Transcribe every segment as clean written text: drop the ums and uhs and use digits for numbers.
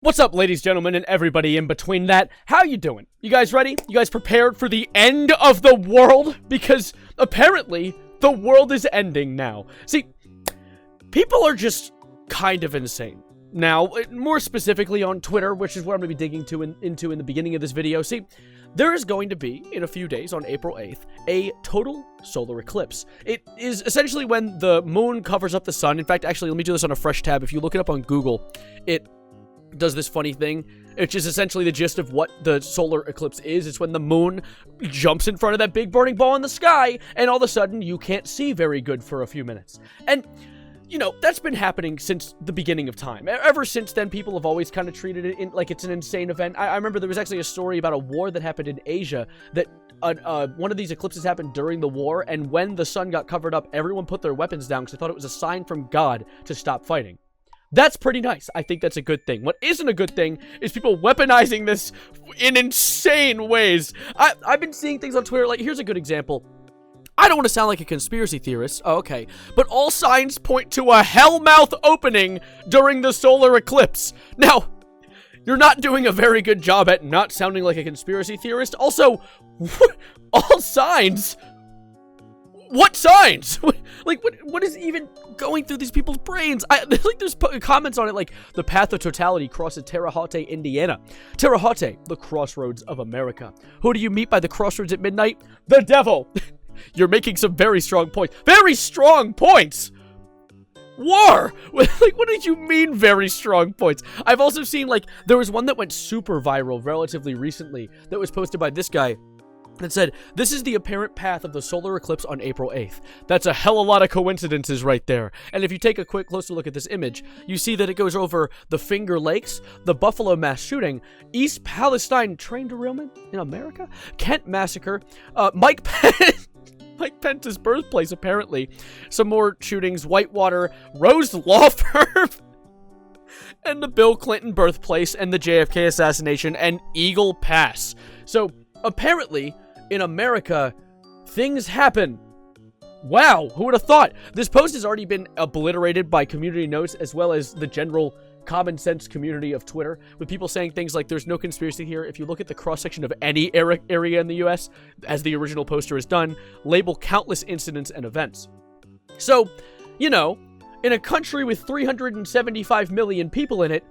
What's up, ladies, gentlemen, and everybody in between that? How you doing? You guys ready? You guys prepared for the end of the world? Because apparently, the world is ending now. See, people are just kind of insane. Now, more specifically on Twitter, which is what I'm going to be digging into in the beginning of this video. See, there is going to be, in a few days, on April 8th, a total solar eclipse. It is essentially when the moon covers up the sun. In fact, actually, let me do this on a fresh tab. If you look it up on Google, it does this funny thing, which is essentially the gist of what the solar eclipse is. It's when the moon jumps in front of that big burning ball in the sky, and all of a sudden, you can't see very good for a few minutes. And, you know, that's been happening since the beginning of time. Ever since then, people have always kind of treated it like it's an insane event. I remember there was actually a story about a war that happened in Asia that one of these eclipses happened during the war, and when the sun got covered up, everyone put their weapons down because they thought it was a sign from God to stop fighting. That's pretty nice. I think that's a good thing. What isn't a good thing is people weaponizing this in insane ways. I've been seeing things on Twitter, like, here's a good example. I don't want to sound like a conspiracy theorist, okay, but all signs point to a hellmouth opening during the solar eclipse. Now, you're not doing a very good job at not sounding like a conspiracy theorist. Also, all signs? What signs? What is even going through these people's brains? Like, there's comments on it like, the path of totality crosses Terre Haute, Indiana. Terre Haute, the crossroads of America. Who do you meet by the crossroads at midnight? The devil. You're making some very strong points. Very strong points! War! Like, what did you mean, very strong points? I've also seen, like, there was one that went super viral relatively recently that was posted by this guy. It said, this is the apparent path of the solar eclipse on April 8th. That's a hell of a lot of coincidences right there. And if you take a quick closer look at this image, you see that it goes over the Finger Lakes, the Buffalo mass shooting, East Palestine train derailment in America, Kent massacre, Mike Pence's birthplace, apparently, some more shootings, Whitewater, Rose Law Firm, and the Bill Clinton birthplace, and the JFK assassination, and Eagle Pass. So, apparently, in America, things happen. Wow, who would have thought? This post has already been obliterated by community notes as well as the general common sense community of Twitter, with people saying things like, there's no conspiracy here. If you look at the cross-section of any area in the US, as the original poster has done, label countless incidents and events. So, you know, in a country with 375 million people in it,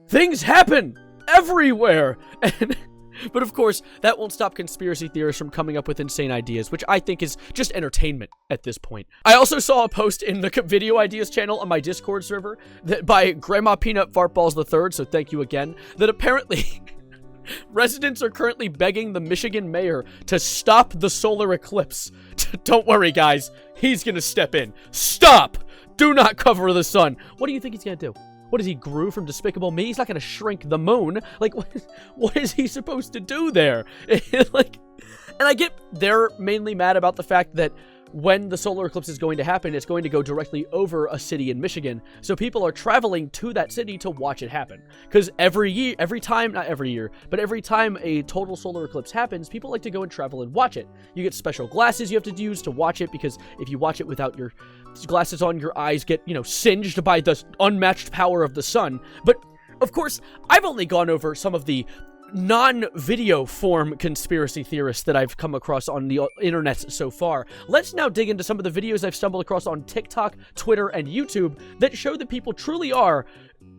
things happen everywhere. But of course, that won't stop conspiracy theorists from coming up with insane ideas, which I think is just entertainment at this point. I also saw a post in the Video Ideas channel on my Discord server that by Grandma Peanut Fartballs III, so thank you again, that apparently residents are currently begging the Michigan mayor to stop the solar eclipse. Don't worry, guys. He's gonna step in. Stop! Do not cover the sun. What do you think he's gonna do? What is he, Gru from Despicable Me? He's not going to shrink the moon. Like, what is he supposed to do there? Like, and I get they're mainly mad about the fact that when the solar eclipse is going to happen, it's going to go directly over a city in Michigan. So people are traveling to that city to watch it happen. Because every time a total solar eclipse happens, people like to go and travel and watch it. You get special glasses you have to use to watch it, because if you watch it without your glasses on, your eyes get, you know, singed by the unmatched power of the sun. But, of course, I've only gone over some of the non-video form conspiracy theorists that I've come across on the internet so far. Let's now dig into some of the videos I've stumbled across on TikTok, Twitter, and YouTube that show that people truly are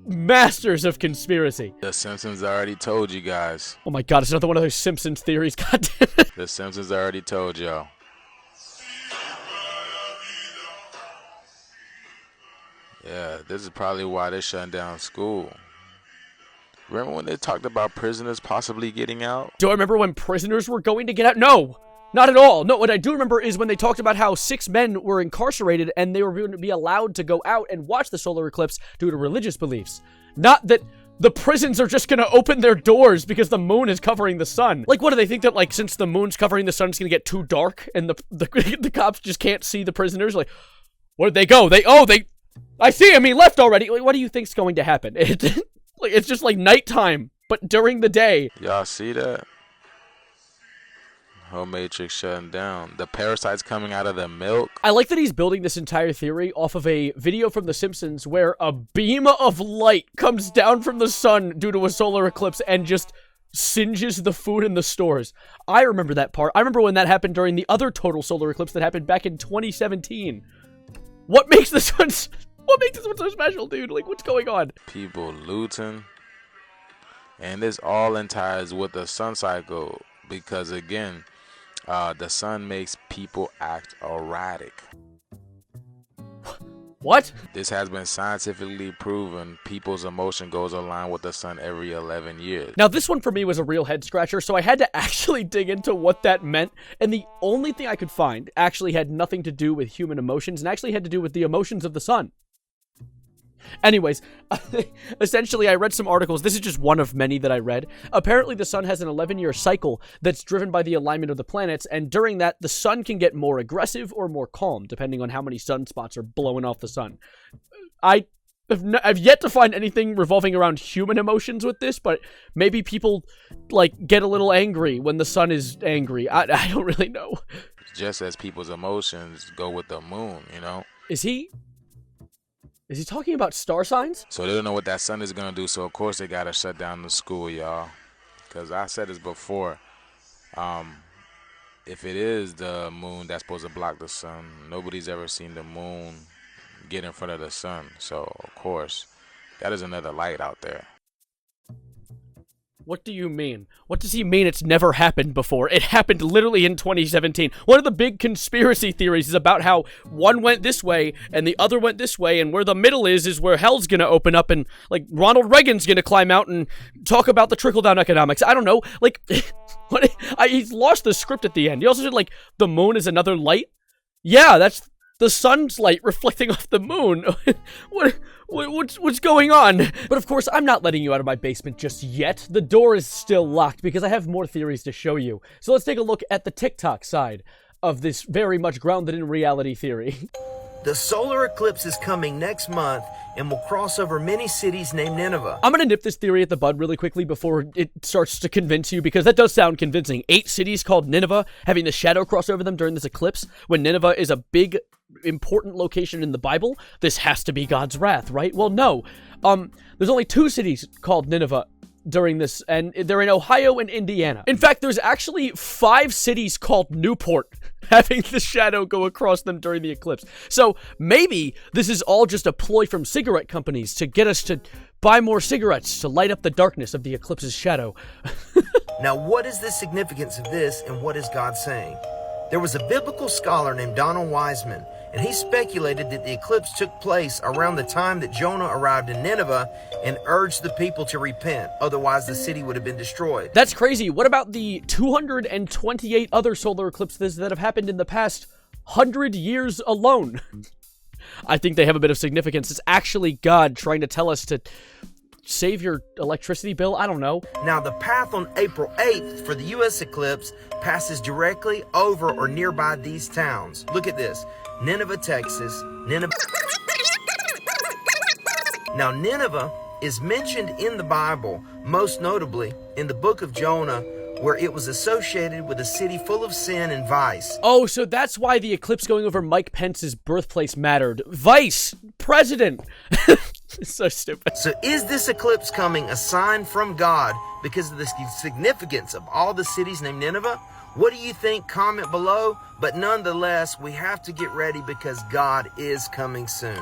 masters of conspiracy. The Simpsons already told you guys. Oh my god, it's another one of those Simpsons theories. God damn it. The Simpsons already told y'all. Yeah, this is probably why they're shutting down school. Remember when they talked about prisoners possibly getting out? Do I remember when prisoners were going to get out? No, not at all. No, what I do remember is when they talked about how 6 men were incarcerated and they were going to be allowed to go out and watch the solar eclipse due to religious beliefs. Not that the prisons are just going to open their doors because the moon is covering the sun. Like, what do they think that, like, since the moon's covering the sun, it's going to get too dark and the cops just can't see the prisoners? Like, where'd they go? I see him. He left already. Like, what do you think's going to happen? It's just like nighttime, but during the day. Y'all see that? whole matrix shutting down. The parasites coming out of the milk. I like that he's building this entire theory off of a video from The Simpsons where a beam of light comes down from the sun due to a solar eclipse and just singes the food in the stores. I remember that part. I remember when that happened during the other total solar eclipse that happened back in 2017. What makes this one so special, dude? Like, what's going on? People looting. And this all ties with the sun cycle. Because, again, the sun makes people act erratic. What? This has been scientifically proven. People's emotion goes along with the sun every 11 years. Now, this one for me was a real head scratcher, so I had to actually dig into what that meant. And the only thing I could find actually had nothing to do with human emotions and actually had to do with the emotions of the sun. Anyways, essentially, I read some articles. This is just one of many that I read. Apparently, the sun has an 11-year cycle that's driven by the alignment of the planets, and during that, the sun can get more aggressive or more calm, depending on how many sunspots are blowing off the sun. I've yet to find anything revolving around human emotions with this, but maybe people, like, get a little angry when the sun is angry. I don't really know. Just as people's emotions go with the moon, you know? Is he talking about star signs? So they don't know what that sun is going to do, so of course they got to shut down the school, y'all. Because I said this before. If it is the moon that's supposed to block the sun, nobody's ever seen the moon get in front of the sun. So, of course, that is another light out there. What do you mean? What does he mean it's never happened before? It happened literally in 2017. One of the big conspiracy theories is about how one went this way and the other went this way, and where the middle is where hell's gonna open up and, like, Ronald Reagan's gonna climb out and talk about the trickle-down economics. I don't know. Like, he's lost the script at the end. He also said, like, the moon is another light? Yeah, that's the sun's light reflecting off the moon. What's going on? But of course, I'm not letting you out of my basement just yet. The door is still locked because I have more theories to show you. So let's take a look at the TikTok side of this very much grounded in reality theory. The solar eclipse is coming next month and will cross over many cities named Nineveh. I'm gonna nip this theory at the bud really quickly before it starts to convince you, because that does sound convincing. 8 cities called Nineveh having the shadow cross over them during this eclipse, when Nineveh is a big, important location in the Bible. This has to be God's wrath, right? Well, no. There's only 2 cities called Nineveh during this, and they're in Ohio and Indiana. In fact, there's actually 5 cities called Newport having the shadow go across them during the eclipse. So maybe this is all just a ploy from cigarette companies to get us to buy more cigarettes to light up the darkness of the eclipse's shadow. Now, what is the significance of this, and what is God saying? There was a biblical scholar named Donald Wiseman, and he speculated that the eclipse took place around the time that Jonah arrived in Nineveh and urged the people to repent. Otherwise, the city would have been destroyed. That's crazy. What about the 228 other solar eclipses that have happened in the past 100 years alone? I think they have a bit of significance. It's actually God trying to tell us to save your electricity bill? I don't know. Now, the path on April 8th for the U.S. eclipse passes directly over or nearby these towns. Look at this. Nineveh, Texas. Now, Nineveh is mentioned in the Bible, most notably in the book of Jonah, where it was associated with a city full of sin and vice. Oh, so that's why the eclipse going over Mike Pence's birthplace mattered. Vice president. It's so stupid. So is this eclipse coming a sign from God because of the significance of all the cities named Nineveh? What do you think? Comment below. But nonetheless, we have to get ready because God is coming soon.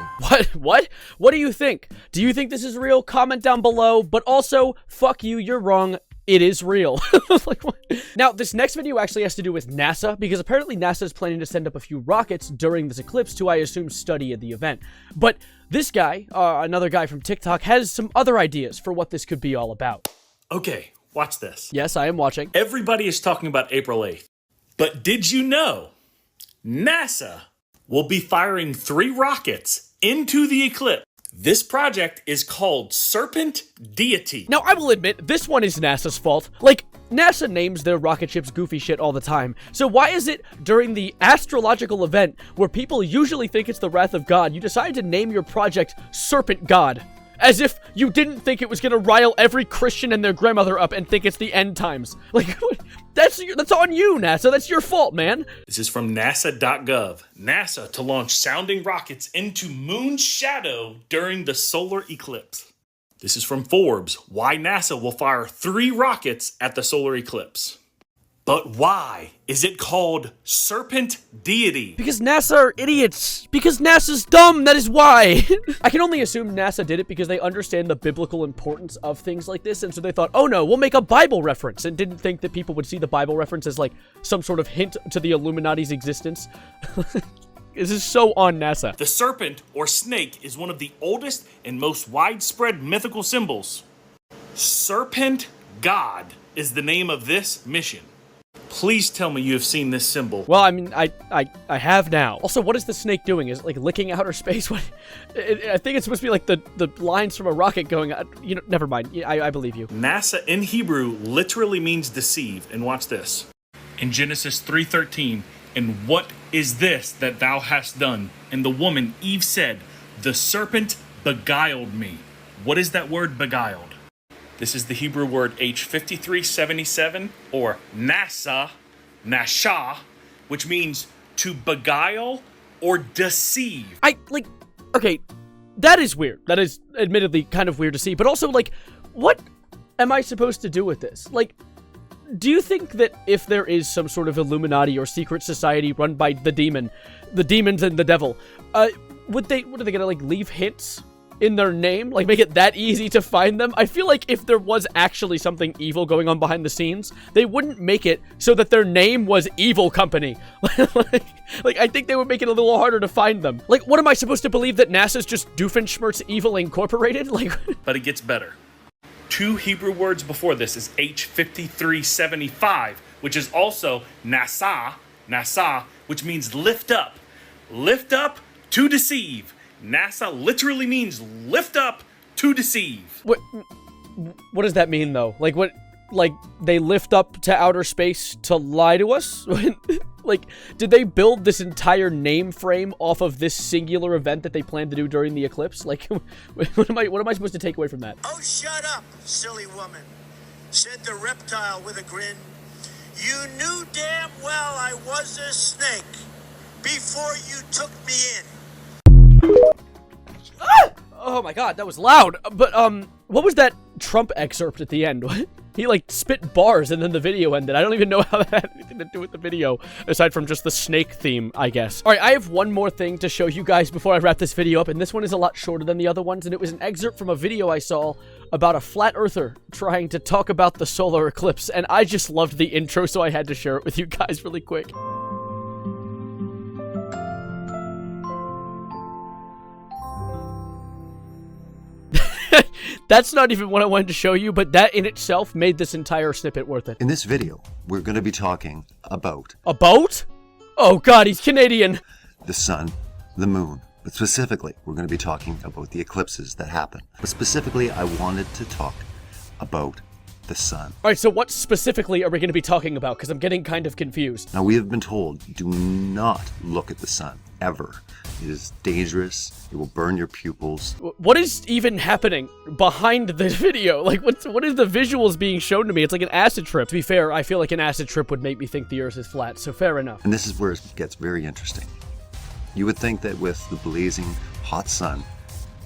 What? What do you think? Do you think this is real? Comment down below. But also, fuck you, you're wrong. It is real. Like, what? Now, this next video actually has to do with NASA, because apparently NASA is planning to send up a few rockets during this eclipse to, I assume, study the event. But this guy, another guy from TikTok, has some other ideas for what this could be all about. Okay, watch this. Yes, I am watching. Everybody is talking about April 8th. But did you know NASA will be firing 3 rockets into the eclipse? This project is called Serpent Deity. Now, I will admit, this one is NASA's fault. Like, NASA names their rocket ships goofy shit all the time. So why is it during the astrological event, where people usually think it's the wrath of God, you decide to name your project Serpent God? As if you didn't think it was gonna rile every Christian and their grandmother up and think it's the end times. Like, that's on you, NASA. That's your fault, man. This is from NASA.gov. NASA to launch sounding rockets into moon's shadow during the solar eclipse. This is from Forbes. Why NASA will fire 3 rockets at the solar eclipse. But why is it called Serpent Deity? Because NASA are idiots. Because NASA's dumb, that is why. I can only assume NASA did it because they understand the biblical importance of things like this, and so they thought, oh no, we'll make a Bible reference, and didn't think that people would see the Bible reference as like some sort of hint to the Illuminati's existence. This is so on NASA. The serpent, or snake, is one of the oldest and most widespread mythical symbols. Serpent God is the name of this mission. Please tell me you have seen this symbol. Well, I mean, I have now. Also, what is the snake doing? Is it like licking outer space? What? I think it's supposed to be like the lines from a rocket going out. You know, never mind. I believe you. NASA in Hebrew literally means deceive. And watch this. In Genesis 3:13, and what is this that thou hast done? And the woman, Eve, said, the serpent beguiled me. What is that word beguiled? This is the Hebrew word H5377, or nasha, which means to beguile or deceive. Okay, that is weird. That is admittedly kind of weird to see, but also, like, what am I supposed to do with this? Like, do you think that if there is some sort of Illuminati or secret society run by the demons and the devil, what are they gonna, like, leave hints in their name? Like, make it that easy to find them? I feel like if there was actually something evil going on behind the scenes, they wouldn't make it so that their name was Evil Company. like, I think they would make it a little harder to find them. Like, what am I supposed to believe, that NASA's just Doofenshmirtz Evil Incorporated? Like, but it gets better. 2 Hebrew words before this is H5375, which is also nasa, which means lift up to deceive. NASA literally means lift up to deceive. What does that mean, though? Like, what? Like, they lift up to outer space to lie to us? Like, did they build this entire name frame off of this singular event that they planned to do during the eclipse? Like, what am I supposed to take away from that? Oh, shut up, silly woman, said the reptile with a grin. You knew damn well I was a snake before you took me in. Ah! Oh my god, that was loud. But, what was that Trump excerpt at the end? He, like, spit bars and then the video ended. I don't even know how that had anything to do with the video, aside from just the snake theme, I guess. Alright, I have one more thing to show you guys before I wrap this video up, and this one is a lot shorter than the other ones, and it was an excerpt from a video I saw about a flat earther trying to talk about the solar eclipse, and I just loved the intro, so I had to share it with you guys really quick. That's not even what I wanted to show you, but that in itself made this entire snippet worth it. In this video, we're going to be talking about... A boat? Oh god, he's Canadian! The sun, the moon, but specifically, we're going to be talking about the eclipses that happen. But specifically, I wanted to talk about the sun. Alright, so what specifically are we going to be talking about? Because I'm getting kind of confused. Now, we have been told, do not look at the sun, ever. It is dangerous. It will burn your pupils. What is even happening behind this video? Like, what is the visuals being shown to me? It's like an acid trip. To be fair, I feel like an acid trip would make me think the Earth is flat, so fair enough. And this is where it gets very interesting. You would think that with the blazing hot sun,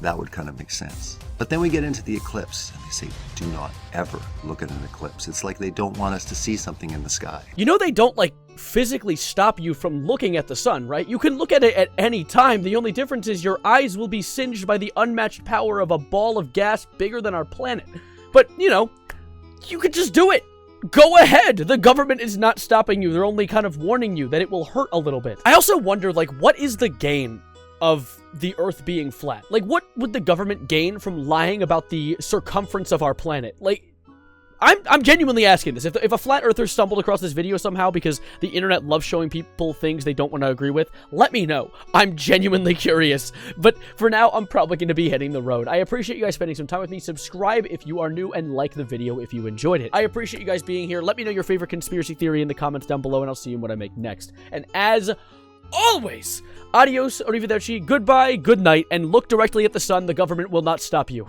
that would kind of make sense. But then we get into the eclipse, and they say, do not ever look at an eclipse. It's like they don't want us to see something in the sky. You know they don't, like, physically stop you from looking at the sun, right? You can look at it at any time. The only difference is your eyes will be singed by the unmatched power of a ball of gas bigger than our planet. But, you know, you could just do it. Go ahead. The government is not stopping you. They're only kind of warning you that it will hurt a little bit. I also wonder, like, what is the gain of the Earth being flat? Like, what would the government gain from lying about the circumference of our planet? Like, I'm genuinely asking this. If a flat earther stumbled across this video somehow because the internet loves showing people things they don't want to agree with, let me know. I'm genuinely curious. But for now, I'm probably going to be hitting the road. I appreciate you guys spending some time with me. Subscribe if you are new and like the video if you enjoyed it. I appreciate you guys being here. Let me know your favorite conspiracy theory in the comments down below, and I'll see you in what I make next. And as always. Adios, arrivederci, goodbye, good night, and look directly at the sun. The government will not stop you.